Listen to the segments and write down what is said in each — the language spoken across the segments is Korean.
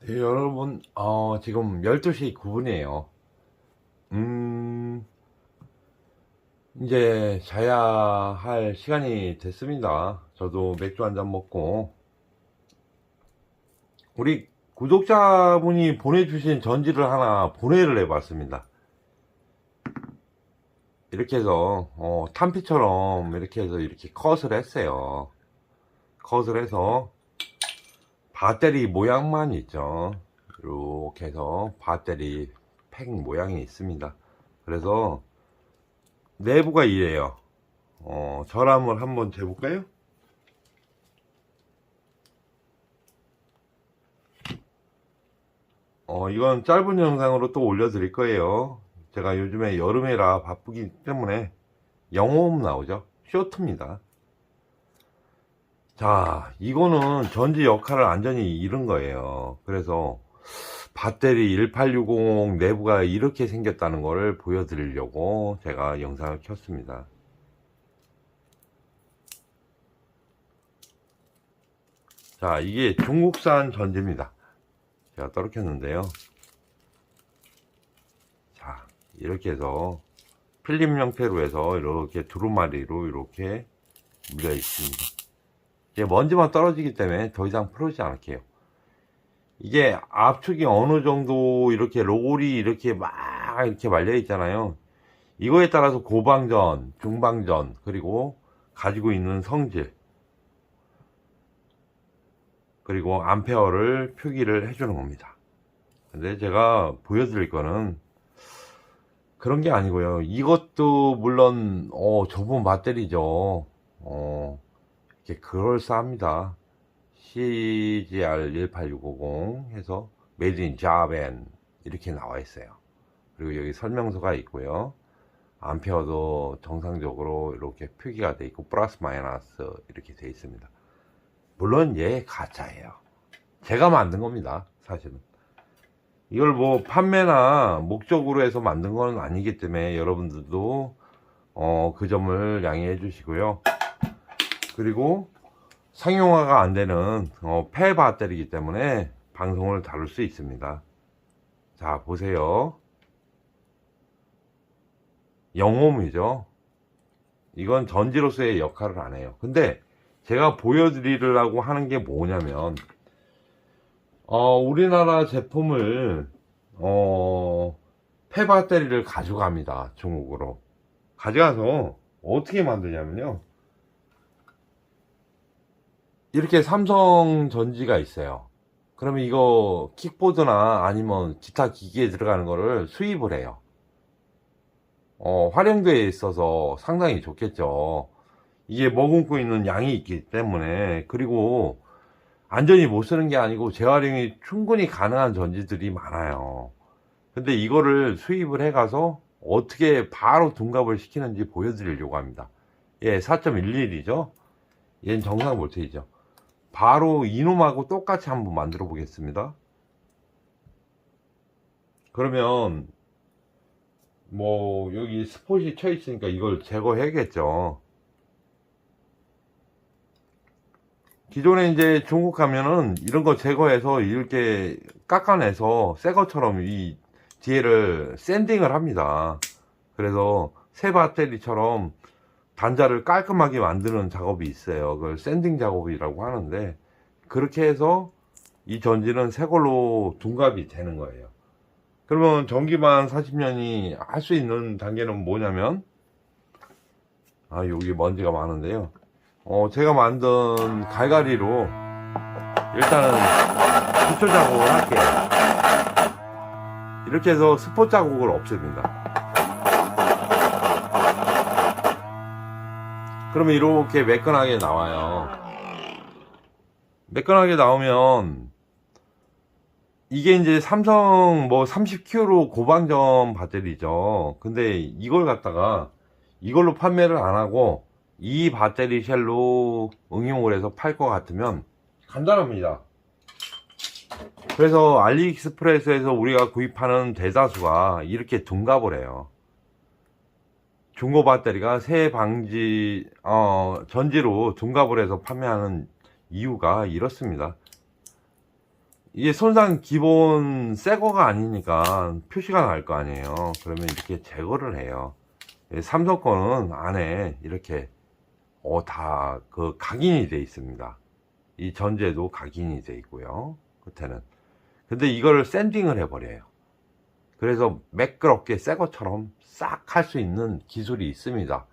네, 여러분, 지금 12시 9분이에요. 이제 자야 할 시간이 됐습니다. 저도 맥주 한잔 먹고, 우리 구독자분이 보내주신 전지를 하나 본회를 해봤습니다. 이렇게 해서, 탄피처럼 이렇게 해서 이렇게 컷을 했어요. 컷을 해서, 배터리 모양만 있죠. 이렇게 해서 배터리 팩 모양이 있습니다. 그래서, 내부가 이래요. 절함을 한번 재볼까요? 이건 짧은 영상으로 또 올려드릴 거예요. 제가 요즘에 여름이라 바쁘기 때문에 영호음 나오죠. 쇼트입니다. 자, 이거는 전지 역할을 완전히 잃은 거예요. 그래서 배터리 1860 내부가 이렇게 생겼다는 것을 보여드리려고 제가 영상을 켰습니다. 자, 이게 중국산 전지입니다. 제가 떨어켰는데요. 자, 이렇게 해서 필름 형태로 해서 이렇게 두루마리로 이렇게 물려 있습니다. 이제 먼지만 떨어지기 때문에 더 이상 풀어지지 않을게요. 이게 압축이 어느 정도 이렇게 롤이 이렇게 막 이렇게 말려 있잖아요. 이거에 따라서 고방전, 중방전, 그리고 가지고 있는 성질, 그리고 암페어를 표기를 해주는 겁니다. 근데 제가 보여드릴 거는 그런 게 아니고요. 이것도 물론 저분 배터리죠. 이렇게 그럴싸합니다. CGR18650 해서 Made in Japan 이렇게 나와 있어요. 그리고 여기 설명서가 있고요. 암페어도 정상적으로 이렇게 표기가 돼 있고 플러스 마이너스 이렇게 돼 있습니다. 물론 얘 가짜예요. 제가 만든 겁니다. 사실은 이걸 뭐 판매나 목적으로 해서 만든 건 아니기 때문에 여러분들도 그 점을 양해해 주시고요. 그리고 상용화가 안 되는 폐 배터리이기 때문에 방송을 다룰 수 있습니다. 자, 보세요. 영홈이죠. 이건 전지로서의 역할을 안 해요. 근데 제가 보여드리려고 하는 게 뭐냐면 우리나라 제품을 폐 배터리를 가져갑니다. 중국으로 가져가서 어떻게 만드냐면요, 이렇게 삼성 전지가 있어요. 그러면 이거 킥보드나 아니면 기타 기기에 들어가는 거를 수입을 해요. 활용도에 있어서 상당히 좋겠죠. 이게 머금고 있는 양이 있기 때문에. 그리고 안전히 못 쓰는 게 아니고 재활용이 충분히 가능한 전지들이 많아요. 근데 이거를 수입을 해가서 어떻게 바로 둔갑을 시키는지 보여드리려고 합니다. 예, 4.11이죠. 얘는 정상 볼테이죠. 바로 이놈하고 똑같이 한번 만들어 보겠습니다. 그러면 뭐 여기 스폿이 쳐 있으니까 이걸 제거해야겠죠. 기존에 이제 중국 가면은 이런 거 제거해서 이렇게 깎아내서 새 것처럼 이 뒤에를 샌딩을 합니다. 그래서 새 배터리처럼 단자를 깔끔하게 만드는 작업이 있어요. 그걸 샌딩 작업이라고 하는데, 그렇게 해서 이 전지는 새 걸로 둔갑이 되는 거예요. 그러면 전기만 40년이 할 수 있는 단계는 뭐냐면, 여기 먼지가 많은데요. 제가 만든 갈갈이로 일단은 기초 작업을 할게요. 이렇게 해서 스폿 자국을 없앱니다. 그러면 이렇게 매끈하게 나와요. 매끈하게 나오면 이게 이제 삼성 뭐 30Q로 고방전 배터리죠. 근데 이걸 갖다가 이걸로 판매를 안 하고 이 배터리 쉘로 응용을 해서 팔 것 같으면 간단합니다. 그래서 알리익스프레스에서 우리가 구입하는 대다수가 이렇게 둔갑을 해요. 중고 배터리가 새 방지 전지로 둔갑을 해서 판매하는 이유가 이렇습니다. 이게 손상 기본 새 거가 아니니까 표시가 날 거 아니에요. 그러면 이렇게 제거를 해요. 삼성 거는 안에 이렇게 다 그 각인이 돼 있습니다. 이 전제도 각인이 돼 있고요. 끝에는. 근데 이거를 샌딩을 해버려요. 그래서 매끄럽게 새 것처럼 싹 할 수 있는 기술이 있습니다.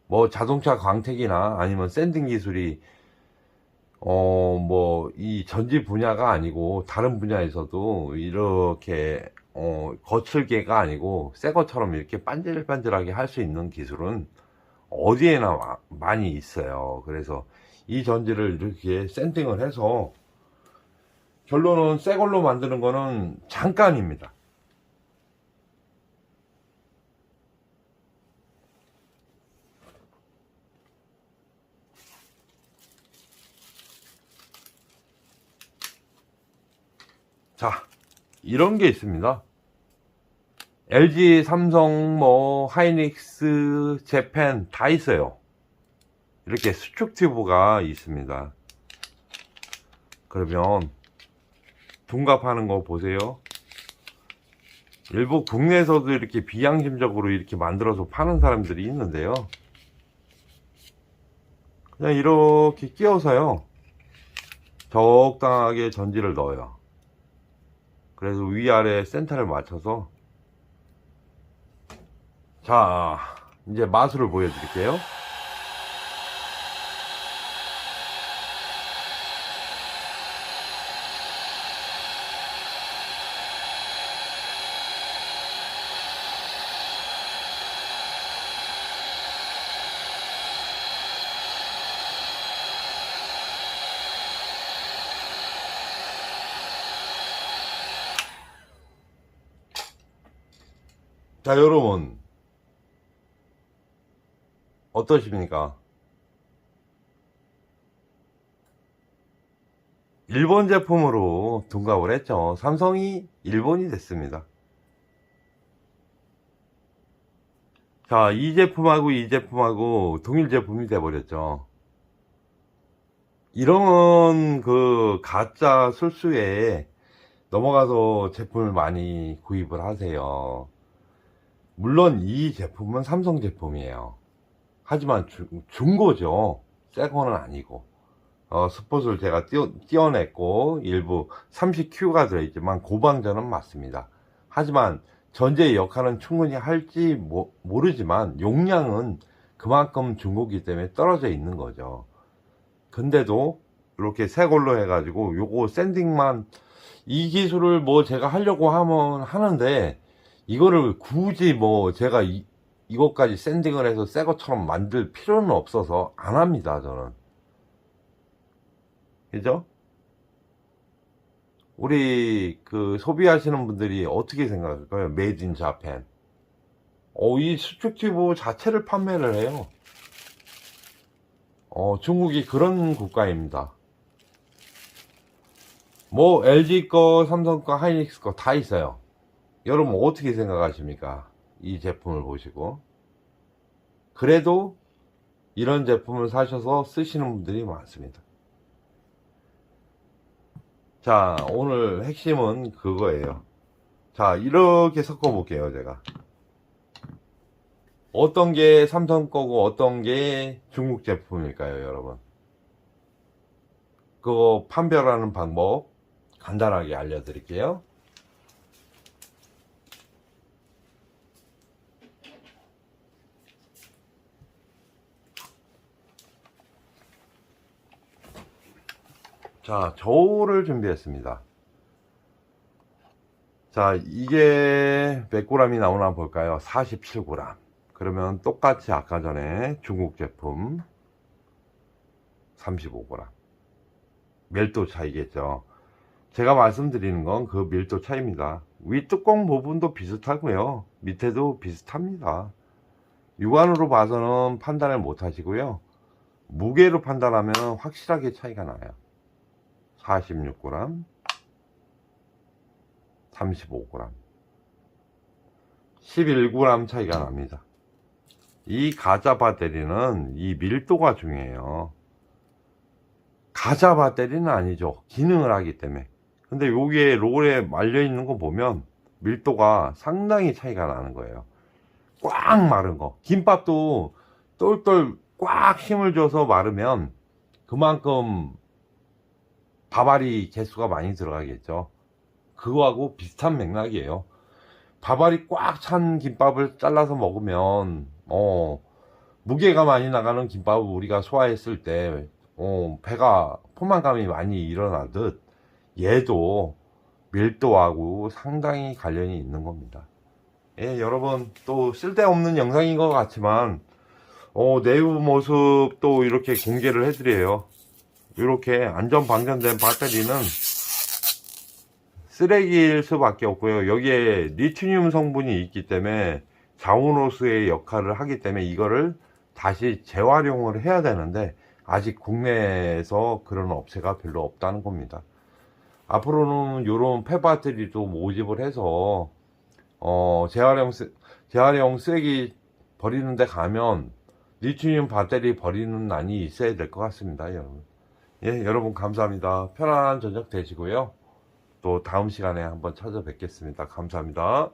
뭐 자동차 광택이나 아니면 샌딩 기술이 뭐 이 전지 분야가 아니고 다른 분야에서도 이렇게 거칠게가 아니고 새 것처럼 이렇게 반질반질하게 할 수 있는 기술은 어디에나 많이 있어요. 그래서 이 전지를 이렇게 샌딩을 해서 결론은 새 걸로 만드는 거는 잠깐입니다. 자, 이런 게 있습니다. LG, 삼성, 뭐 하이닉스, 재팬 다 있어요. 이렇게 수축 튜브가 있습니다. 그러면 둔갑하는 거 보세요. 일부 국내에서도 이렇게 비양심적으로 이렇게 만들어서 파는 사람들이 있는데요. 그냥 이렇게 끼워서요, 적당하게 전지를 넣어요. 그래서 위아래 센터를 맞춰서, 자, 이제 마술을 보여드릴게요. 자, 여러분 어떠십니까? 일본 제품으로 둔갑을 했죠. 삼성이 일본이 됐습니다. 자, 이 제품하고 이 제품하고 동일 제품이 돼버렸죠. 이런 그 가짜 술수에 넘어가서 제품을 많이 구입을 하세요. 물론 이 제품은 삼성 제품이에요. 하지만 중고죠. 새 거는 아니고. 스폿을 제가 띄어냈고 일부 30Q가 들어있지만 고방전은 맞습니다. 하지만 전제의 역할은 충분히 할지 모르지만 용량은 그만큼 중고기 때문에 떨어져 있는 거죠. 근데도 이렇게 새 걸로 해가지고 요거 샌딩만, 이 기술을 뭐 제가 하려고 하면 하는데 이거를 굳이 뭐 제가 이것까지 샌딩을 해서 새 것처럼 만들 필요는 없어서 안 합니다, 저는. 그죠? 우리 그 소비하시는 분들이 어떻게 생각할까요? 메이드 인 자팬. 이 수축 튜브 자체를 판매를 해요. 중국이 그런 국가입니다. 뭐 LG 거, 삼성 거, 하이닉스 거 다 있어요. 여러분 어떻게 생각하십니까? 이 제품을 보시고. 그래도 이런 제품을 사셔서 쓰시는 분들이 많습니다. 자, 오늘 핵심은 그거예요. 자, 이렇게 섞어 볼게요, 제가. 어떤 게 삼성 거고 어떤 게 중국 제품일까요, 여러분? 그거 판별하는 방법 간단하게 알려드릴게요. 자, 저울을 준비했습니다. 자, 이게 몇 g이 나오나 볼까요? 47g. 그러면 똑같이 아까 전에 중국 제품 35g. 밀도 차이겠죠. 제가 말씀드리는 건 그 밀도 차이입니다. 윗뚜껑 부분도 비슷하고요. 밑에도 비슷합니다. 육안으로 봐서는 판단을 못 하시고요. 무게로 판단하면 확실하게 차이가 나요. 46g, 35g, 11g 차이가 납니다. 이 가짜 배터리는 이 밀도가 중요해요. 가짜 배터리는 아니죠. 기능을 하기 때문에. 근데 여기에 롤에 말려 있는 거 보면 밀도가 상당히 차이가 나는 거예요. 꽉 마른 거. 김밥도 똘똘 꽉 힘을 줘서 마르면 그만큼 밥알이 개수가 많이 들어가겠죠. 그거하고 비슷한 맥락이에요. 밥알이 꽉 찬 김밥을 잘라서 먹으면 무게가 많이 나가는 김밥을 우리가 소화했을 때 배가 포만감이 많이 일어나듯 얘도 밀도하고 상당히 관련이 있는 겁니다. 예, 여러분 또 쓸데없는 영상인 것 같지만 내부 모습 또 이렇게 공개를 해드려요. 이렇게 안전 방전된 배터리는 쓰레기일 수밖에 없고요. 여기에 리튬 성분이 있기 때문에 자원호수의 역할을 하기 때문에 이거를 다시 재활용을 해야 되는데 아직 국내에서 그런 업체가 별로 없다는 겁니다. 앞으로는 이런 폐배터리도 모집을 해서 재활용 쓰레기 버리는 데 가면 리튬 배터리 버리는 난이 있어야 될 것 같습니다, 여러분. 예, 여러분 감사합니다. 편안한 저녁 되시고요. 또 다음 시간에 한번 찾아뵙겠습니다. 감사합니다.